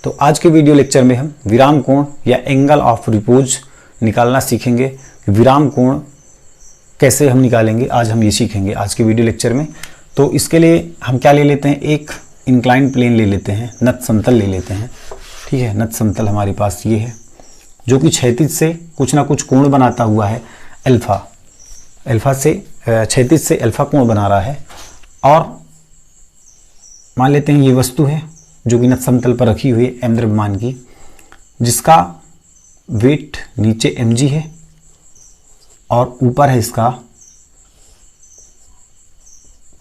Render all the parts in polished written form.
तो आज के वीडियो लेक्चर में हम विराम कोण या एंगल ऑफ रिपोज निकालना सीखेंगे। विराम कोण कैसे हम निकालेंगे आज हम ये सीखेंगे आज के वीडियो लेक्चर में। तो इसके लिए हम क्या ले लेते हैं, एक इंक्लाइंड प्लेन ले लेते हैं, नत समतल ले लेते हैं। ठीक है, नत समतल हमारे पास ये है जो कि क्षैतिज से कुछ ना कुछ कोण बनाता हुआ है। अल्फा से क्षैतिज से अल्फा कोण बना रहा है। और मान लेते हैं ये वस्तु है जो कि नत समतल पर रखी हुई है m द्रव्यमान की, जिसका वेट नीचे mg है और ऊपर है इसका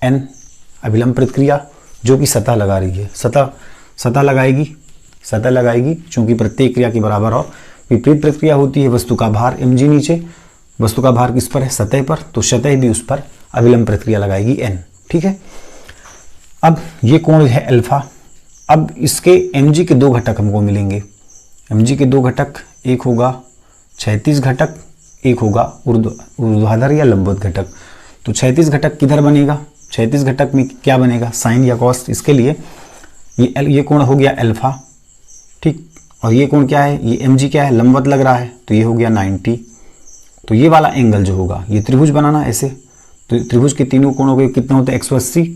n अभिलंब प्रतिक्रिया जो कि सतह लगा रही है। सतह लगाएगी चूंकि प्रत्येक क्रिया के बराबर और विपरीत प्रतिक्रिया होती है। वस्तु का भार mg नीचे, वस्तु का भार किस पर है, सतह पर, तो सतह भी उस पर अभिलंब प्रतिक्रिया लगाएगी n। ठीक है, अब ये कोण है अल्फा। अब इसके mg के दो घटक हमको मिलेंगे। mg के दो घटक, एक होगा क्षैतिज घटक, एक होगा ऊर्ध्वाधर या लंबवत घटक। तो क्षैतिज घटक किधर बनेगा, क्षैतिज घटक में क्या बनेगा, साइन या कॉस। इसके लिए ये कोण हो गया अल्फा। ठीक, और ये कोण क्या है, ये mg क्या है, लंबवत लग रहा है, तो ये हो गया 90। तो ये वाला एंगल जो होगा, ये त्रिभुज बनाना ऐसे, तो त्रिभुज के तीनों कोणों के कितना होता है 180।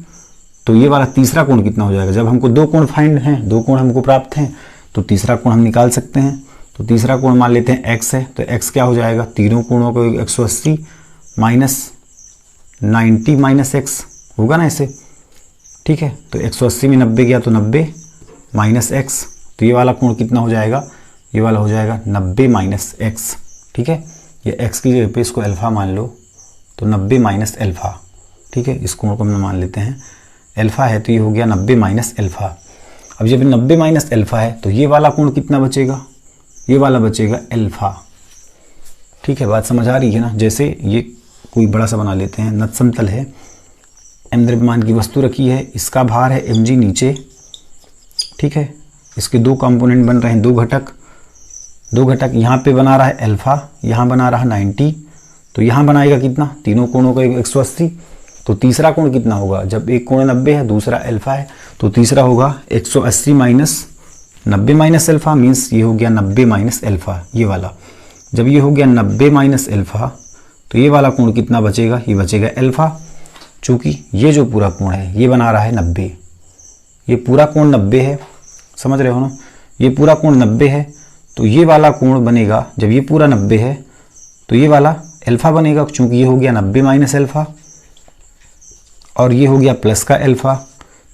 तो ये वाला तीसरा कोण कितना हो जाएगा, जब हमको दो कोण फाइंड हैं, दो कोण हमको प्राप्त हैं, तो तीसरा कोण हम निकाल सकते हैं। तो तीसरा कोण मान लेते हैं x है, तो x क्या हो जाएगा, तीनों कोणों को 180 माइनस 90 माइनस x होगा ना ऐसे। ठीक है, तो 180 में 90 गया तो 90 माइनस x, तो ये वाला कोण कितना हो जाएगा, ये वाला हो जाएगा 90 माइनस x। ठीक है, ये x की जगह पे इसको अल्फा मान लो, तो 90 माइनस अल्फा। ठीक है, इस कोण को हम मान लेते हैं अल्फा है, तो ये हो गया 90 माइनस अल्फा। अब जब 90 माइनस अल्फा है तो ये वाला कोण कितना बचेगा, ये वाला बचेगा अल्फा। ठीक है, बात समझ आ रही है ना। जैसे ये कोई बड़ा सा बना लेते हैं, नत समतल है, m द्रव्यमान की वस्तु रखी है, इसका भार है mg नीचे। ठीक है, इसके दो कंपोनेंट बन रहे हैं, दो घटक यहाँ पे बना रहा है अल्फा, यहाँ बना रहा 90, तो यहाँ बनाएगा कितना, तीनों कोणों का 180। तो तीसरा कोण कितना होगा, जब एक कोण 90 है दूसरा अल्फा है, तो तीसरा होगा 180 माइनस 90 माइनस अल्फा, मीन्स ये हो गया 90 माइनस अल्फा। ये वाला जब ये हो गया 90 माइनस अल्फा, तो ये वाला कोण कितना बचेगा, ये बचेगा अल्फा। चूंकि ये जो पूरा कोण है ये बना रहा है 90, ये पूरा कोण 90 है, समझ रहे हो ना, ये पूरा कोण 90 है, तो ये वाला कोण बनेगा, जब ये पूरा 90 है तो ये वाला अल्फा बनेगा, चूंकि ये हो गया 90 माइनस अल्फा और ये हो गया प्लस का अल्फा।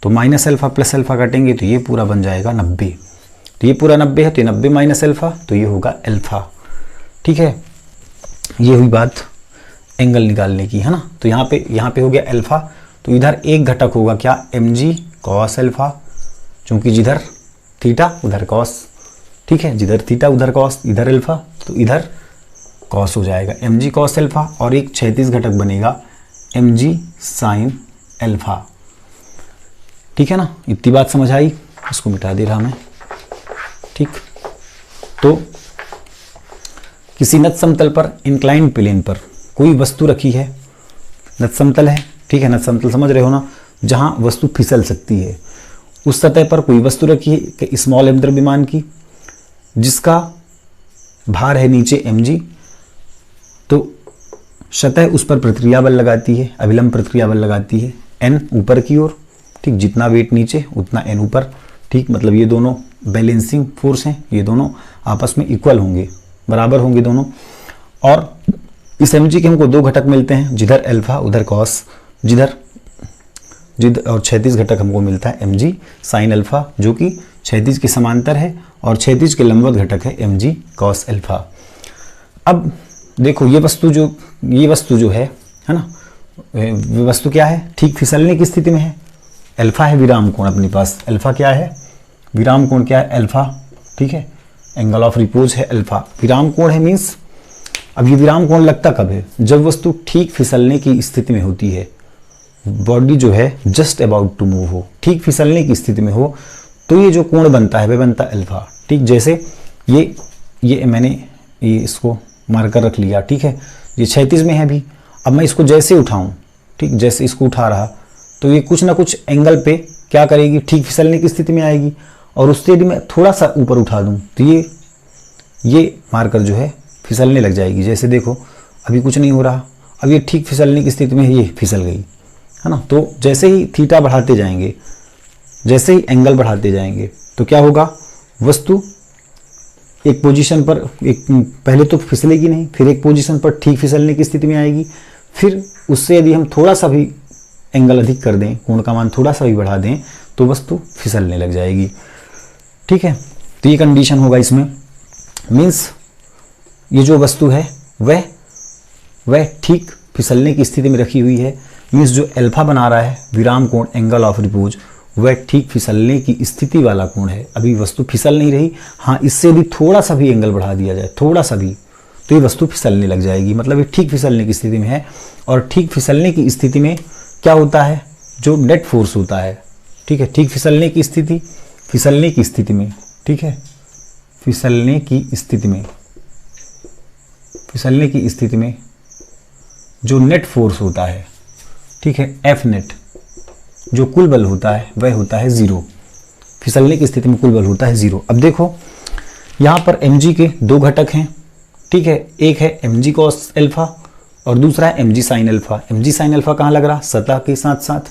तो माइनस अल्फा प्लस अल्फा काटेंगे तो ये पूरा बन जाएगा 90। तो ये पूरा 90 है, तो ये 90 माइनस अल्फा, तो ये होगा अल्फा। ठीक है, ये हुई बात एंगल निकालने की, है ना। तो यहाँ पे हो गया अल्फा, तो इधर एक घटक होगा क्या, mg cos अल्फा, चूंकि जिधर थीटा उधर cos। ठीक है, जिधर थीटा उधर cos, इधर अल्फा तो इधर cos हो जाएगा, mg cos अल्फा। और एक क्षैतिज घटक बनेगा mg sin अल्फा। ठीक है ना, इतनी बात समझ आई, इसको मिटा दे रहा मैं। ठीक, तो किसी नत समतल पर इंक्लाइंड प्लेन पर कोई वस्तु रखी है, नत समतल है। ठीक है, नत समतल समझ रहे हो ना, जहां वस्तु फिसल सकती है, उस सतह पर कोई वस्तु रखी है स्मॉल m द्रव्यमान की, जिसका भार है नीचे mg। तो सतह उस पर प्रतिक्रिया बल लगाती है, अभिलंब प्रतिक्रिया बल लगाती है n ऊपर की ओर। ठीक, जितना वेट नीचे उतना n ऊपर। ठीक, मतलब ये दोनों बैलेंसिंग फोर्स हैं, ये दोनों आपस में इक्वल होंगे, बराबर होंगे दोनों। और इस mg के हमको दो घटक मिलते हैं, जिधर अल्फा उधर cos, और क्षैतिज घटक हमको मिलता है mg sin अल्फा, जो कि क्षैतिज के समांतर है, और क्षैतिज के लंबवत घटक है mg cos अल्फा। अब देखो ये वस्तु जो है ना, वस्तु क्या है, ठीक फिसलने की स्थिति में है। अल्फा है विराम कोण अपने पास, अल्फा क्या है, विराम कोण क्या है, अल्फा। ठीक है, एंगल ऑफ रिपोज है अल्फा, विराम कोण है मीन्स। अब ये विराम कोण लगता कब है, जब वस्तु ठीक फिसलने की स्थिति में होती है, बॉडी जो है जस्ट अबाउट टू मूव हो, ठीक फिसलने की स्थिति में हो, तो ये जो कोण बनता है वह बनता है अल्फा। ठीक, जैसे ये मैंने ये इसको मार्कर रख लिया। ठीक है, ये क्षैतिज में है अभी, अब मैं इसको जैसे उठाऊं, ठीक, जैसे इसको उठा रहा, तो ये कुछ ना कुछ एंगल पे क्या करेगी, ठीक फिसलने की स्थिति में आएगी। और उससे यदि मैं थोड़ा सा ऊपर उठा दूं तो ये मार्कर जो है फिसलने लग जाएगी। जैसे देखो अभी कुछ नहीं हो रहा, अब ये ठीक फिसलने की स्थिति में है, ये फिसल गई, है ना। तो जैसे ही थीटा बढ़ाते जाएंगे, जैसे ही एंगल बढ़ाते जाएंगे तो क्या होगा, वस्तु एक पोजीशन पर पहले तो फिसलेगी नहीं, फिर एक पोजीशन पर ठीक फिसलने की स्थिति में आएगी, फिर उससे यदि हम थोड़ा सा भी एंगल अधिक कर दें, कोण का मान थोड़ा सा भी बढ़ा दें तो वस्तु फिसलने लग जाएगी। ठीक है, तो ये कंडीशन होगा इसमें। मीन्स ये जो वस्तु है वह ठीक फिसलने की स्थिति में रखी हुई है। मीन्स जो अल्फा बना रहा है विराम कोण एंगल ऑफ रिपोज, वह ठीक फिसलने की स्थिति वाला कोण है। अभी वस्तु फिसल नहीं रही, हाँ इससे भी थोड़ा सा भी एंगल बढ़ा दिया जाए, थोड़ा सा भी, तो ये वस्तु फिसलने लग जाएगी। मतलब ये ठीक फिसलने की स्थिति में है। और ठीक फिसलने की स्थिति में क्या होता है, जो नेट फोर्स होता है, ठीक है, ठीक फिसलने की स्थिति, फिसलने की स्थिति में, ठीक है, फिसलने की स्थिति में, फिसलने की स्थिति में जो नेट फोर्स होता है, ठीक है, एफ नेट, जो कुल बल होता है वह होता है 0। फिसलने की स्थिति में कुल बल होता है 0। अब देखो यहाँ पर mg के दो घटक हैं, ठीक है, एक है mg cos अल्फा और दूसरा है mg sin alpha. mg sin alpha कहाँ लग रहा, सतह के साथ साथ,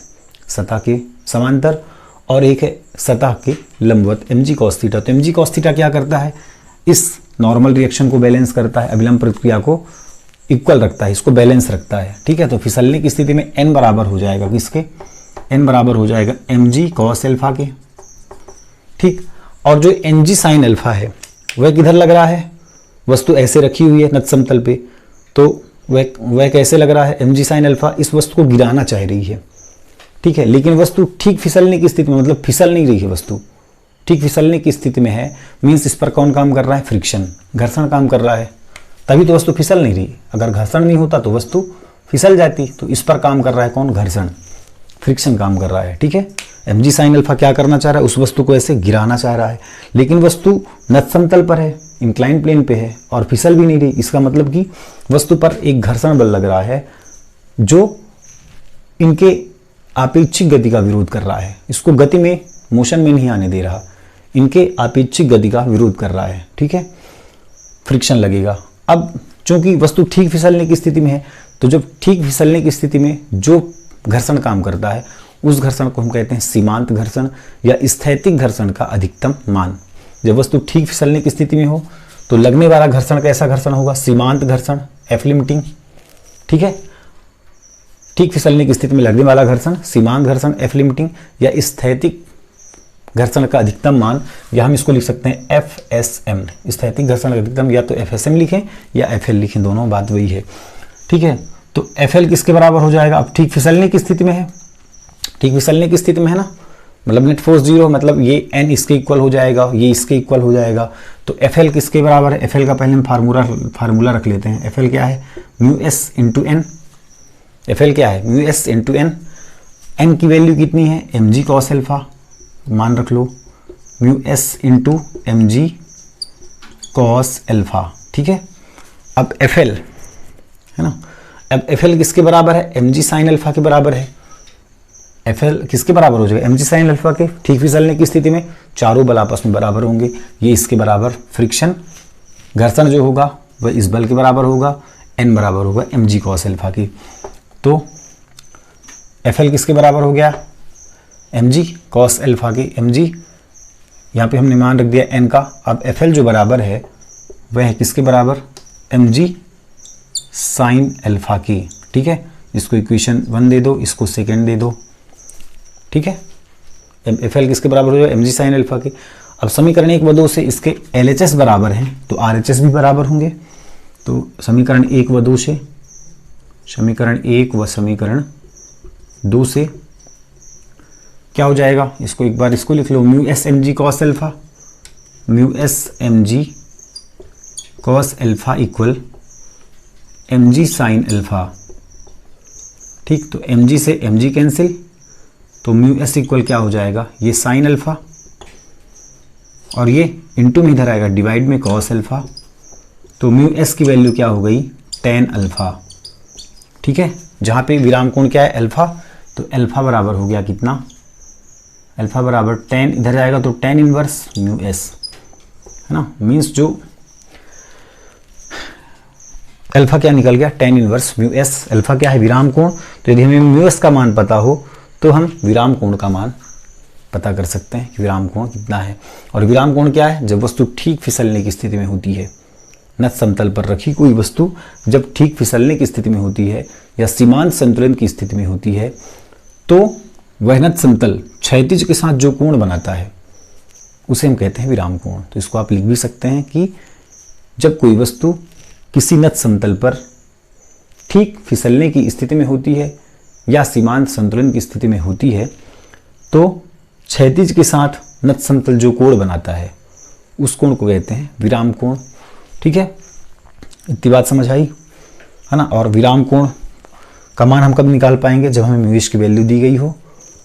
सतह के समांतर, और एक है सतह के लंबवत mg cos थीटा। तो mg cos थीटा क्या करता है, इस नॉर्मल रिएक्शन को बैलेंस करता है, अभिलंब प्रक्रिया को इक्वल रखता है, इसको बैलेंस रखता है। ठीक है, तो फिसलने की स्थिति में n बराबर हो जाएगा किसके, n बराबर हो जाएगा mg cos अल्फा के। ठीक, और जो mg sin अल्फा है वह किधर लग रहा है, वस्तु ऐसे रखी हुई है नत समतल पे, तो वह कैसे लग रहा है, mg sin अल्फा इस वस्तु को गिराना चाह रही है। ठीक है, लेकिन वस्तु ठीक फिसलने की स्थिति में, मतलब फिसल नहीं रही है वस्तु, ठीक फिसलने की स्थिति में है। मीन्स इस पर कौन काम कर रहा है, फ्रिक्शन, घर्षण काम कर रहा है, तभी तो वस्तु फिसल नहीं रही। अगर घर्षण नहीं होता तो वस्तु फिसल जाती। तो इस पर काम कर रहा है कौन, घर्षण, फ्रिक्शन काम कर रहा है। ठीक है, mg sin अल्फा क्या करना चाह रहा है, उस वस्तु को ऐसे गिराना चाह रहा है, लेकिन वस्तु नत समतल पर है, इंक्लाइन प्लेन पे है और फिसल भी नहीं रही। इसका मतलब कि वस्तु पर एक घर्षण बल लग रहा है जो इनके आपेक्षिक गति का विरोध कर रहा है, इसको गति में, मोशन में नहीं आने दे रहा, इनके आपेक्षिक गति का विरोध कर रहा है। ठीक है, फ्रिक्शन लगेगा। अब चूंकि वस्तु ठीक फिसलने की स्थिति में है, तो जब ठीक फिसलने की स्थिति में जो घर्षण काम करता है उस घर्षण को हम कहते हैं सीमांत घर्षण या स्थैतिक घर्षण का अधिकतम मान। जब वस्तु ठीक फिसलने की स्थिति में हो तो लगने वाला घर्षण कैसा घर्षण होगा, सीमांत घर्षण, एफ लिमिटिंग। ठीक है, ठीक फिसलने की स्थिति में लगने वाला घर्षण सीमांत घर्षण, एफ लिमिटिंग, या स्थैतिक घर्षण का अधिकतम मान, या हम इसको लिख सकते हैं एफएसएम, स्थैतिक घर्षण का अधिकतम, या तो एफएसएम लिखें या एफएल लिखें, दोनों बात वही है। ठीक है, तो एफएल किसके बराबर हो जाएगा, अब ठीक फिसलने की स्थिति में है, ठीक फिसलने की स्थिति में है ना, मतलब नेट फोर्स 0, मतलब ये n इसके इक्वल हो जाएगा, ये इसके इक्वल हो जाएगा। तो एफएल किसके बराबर है, एफएल का पहले हम फार्मूला रख लेते हैं। एफएल क्या है, mu s into n. FL क्या है, mu s into n. N की वैल्यू कितनी है, mg cos अल्फा, मान रख लो, mu s into mg cos alpha. ठीक है, अब एफएल है ना, अब एफएल किसके बराबर है, mg sin अल्फा के बराबर है। एफएल किसके बराबर हो जाएगा, mg sin अल्फा के। ठीक फिसलने की स्थिति में चारों बल आपस में बराबर होंगे, ये इसके बराबर, फ्रिक्शन घर्षण जो होगा वह इस बल के बराबर होगा, n बराबर होगा mg cos अल्फा की। तो एफएल किसके बराबर हो गया, mg cos अल्फा की। mg यहाँ पे हमने मान रख दिया n का। अब एफएल जो बराबर है वह है किसके बराबर, mg sin अल्फा की। ठीक है, इसको इक्वेशन 1 दे दो, इसको सेकेंड दे दो। ठीक है, एफएल किसके बराबर हो जाएगा, mg sin अल्फा की। अब समीकरण 1 व 2 से इसके LHS बराबर हैं तो RHS भी बराबर होंगे। तो समीकरण 1 व 2 से, समीकरण 1 व समीकरण 2 से क्या हो जाएगा, इसको एक बार इसको लिख लो, mu s mg cos alpha, mu s mg cos alpha equal mg sin alpha. ठीक, तो mg से mg कैंसिल, तो म्यू एस इक्वल क्या हो जाएगा, ये साइन अल्फा और ये इंटू में इधर आएगा डिवाइड में कॉस अल्फा। तो म्यू एस की वैल्यू क्या हो गई, tan अल्फा। ठीक है, जहाँ पे विराम कोण क्या है, अल्फा, तो अल्फा बराबर हो गया कितना, अल्फा बराबर टेन, इधर जाएगा तो टेन इनवर्स म्यू एस, है ना। मीन्स जो अल्फा क्या निकल गया, tan inverse mu S. Alpha क्या है, विराम कोण। तो यदि हमें म्यू एस का मान पता हो तो हम विराम कोण का मान पता कर सकते हैं कि विराम कोण कितना है। और विराम कोण क्या है, जब वस्तु ठीक फिसलने की स्थिति में होती है, नत समतल पर रखी कोई वस्तु जब ठीक फिसलने की स्थिति में होती है या सीमांत संतुलन की स्थिति में होती है, तो वह नत समतल क्षैतिज के साथ जो कोण बनाता है उसे हम कहते हैं विराम कोण। तो इसको आप लिख भी सकते हैं कि जब कोई वस्तु किसी नत समतल पर ठीक फिसलने की स्थिति में होती है या सीमांत संतुलन की स्थिति में होती है, तो क्षैतिज के साथ नत समतल जो कोण बनाता है उस कोण को कहते हैं विराम कोण। ठीक है, इतनी बात समझ आई, है ना। और विराम कोण का मान हम कब निकाल पाएंगे, जब हमें म्यू एस की वैल्यू दी गई हो,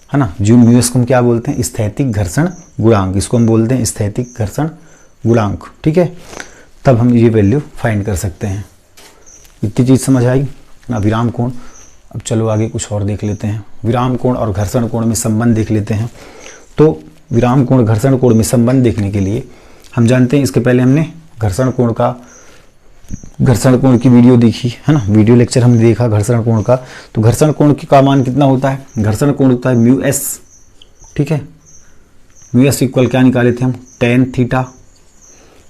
है ना। जो म्यू एस को हम क्या बोलते हैं, स्थैतिक घर्षण गुणांक, इसको हम बोलते हैं स्थैतिक घर्षण गुणांक। ठीक है, तब हम ये वैल्यू फाइंड कर सकते हैं। इतनी चीज़ समझ आई ना, विराम कोण। अब चलो आगे कुछ और देख लेते हैं। विराम कोण और घर्षण कोण में संबंध देख लेते हैं। तो विराम कोण घर्षण कोण में संबंध देखने के लिए हम जानते हैं, इसके पहले हमने घर्षण कोण की वीडियो देखी, है ना। वीडियो लेक्चर हमने देखा घर्षण कोण का। तो घर्षण कोण का मान कितना होता है, घर्षण कोण होता है म्यू एस। ठीक है, म्यू एस इक्वल क्या निकाले थे हम, टेन थीटा।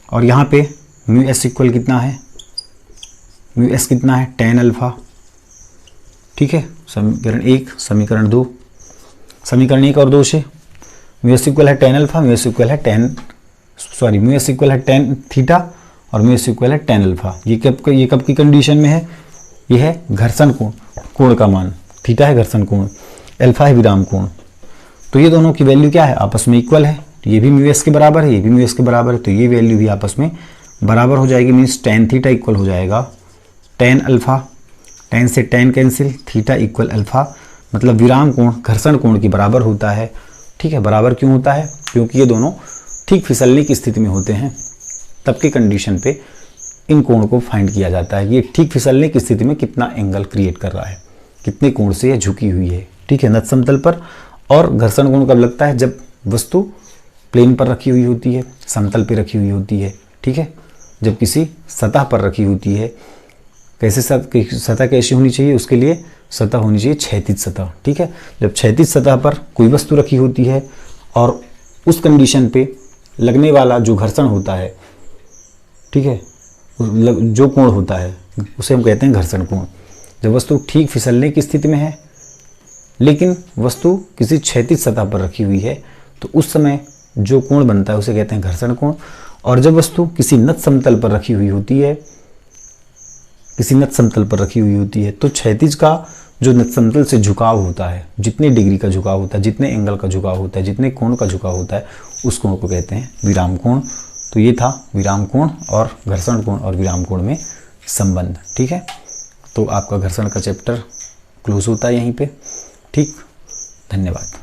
और यहाँ पे म्यू एस इक्वल कितना है, म्यू एस कितना है, टेन अल्फा। ठीक है, समीकरण 1 समीकरण 2, समीकरण 1 और 2 से म्यू एस इक्वल है tan alpha, mu s equal है म्यू एस इक्वल है टेन थीटा और म्यू एस इक्वल है टेन अल्फा। ये कब की कंडीशन में है, ये है घर्षण कोण का मान। थीटा है घर्षण कोण, अल्फा है विराम कोण। तो ये दोनों की वैल्यू क्या है, आपस में इक्वल है। तो ये भी म्यू एस के बराबर है, ये भी म्यू एस के बराबर है, तो ये वैल्यू भी आपस में बराबर हो जाएगी। मीन्स टेन थीटा इक्वल हो जाएगा टेन अल्फा, टेन से ten cancel, theta equal alpha. मतलब विराम कोण घर्षण कोण के बराबर होता है। ठीक है, बराबर क्यों होता है, क्योंकि ये दोनों ठीक फिसलने की स्थिति में होते हैं। तब के कंडीशन पे इन कोण को फाइंड किया जाता है। ये ठीक फिसलने की स्थिति में कितना एंगल क्रिएट कर रहा है, कितने कोण से ये झुकी हुई है। ठीक है, नत समतल पर। और घर्षण कोण कब लगता है, जब वस्तु प्लेन पर रखी हुई होती है, समतल पे रखी हुई होती है। ठीक है, जब किसी सतह पर रखी होती है। कैसे सतह कैसी होनी चाहिए, उसके लिए सतह होनी चाहिए क्षैतिज सतह। ठीक है, जब क्षैतिज सतह पर कोई वस्तु रखी होती है और उस कंडीशन पे लगने वाला जो घर्षण होता है, ठीक है, जो कोण होता है उसे हम कहते हैं घर्षण कोण। जब वस्तु ठीक फिसलने की स्थिति में है लेकिन वस्तु किसी क्षैतिज सतह पर रखी हुई है, तो उस समय जो कोण बनता है उसे कहते हैं घर्षण कोण। और जब वस्तु किसी नत समतल पर रखी हुई होती है, किसी नत समतल पर रखी हुई होती है, तो क्षैतिज का जो नत समतल से झुकाव होता है, जितने डिग्री का झुकाव होता है, जितने एंगल का झुकाव होता है, जितने कोण का झुकाव होता है, उस कोण को कहते हैं विराम कोण। तो ये था विराम कोण और घर्षण कोण और विराम कोण में संबंध। ठीक है, तो आपका घर्षण का चैप्टर क्लोज होता है यहीं पे। ठीक, धन्यवाद।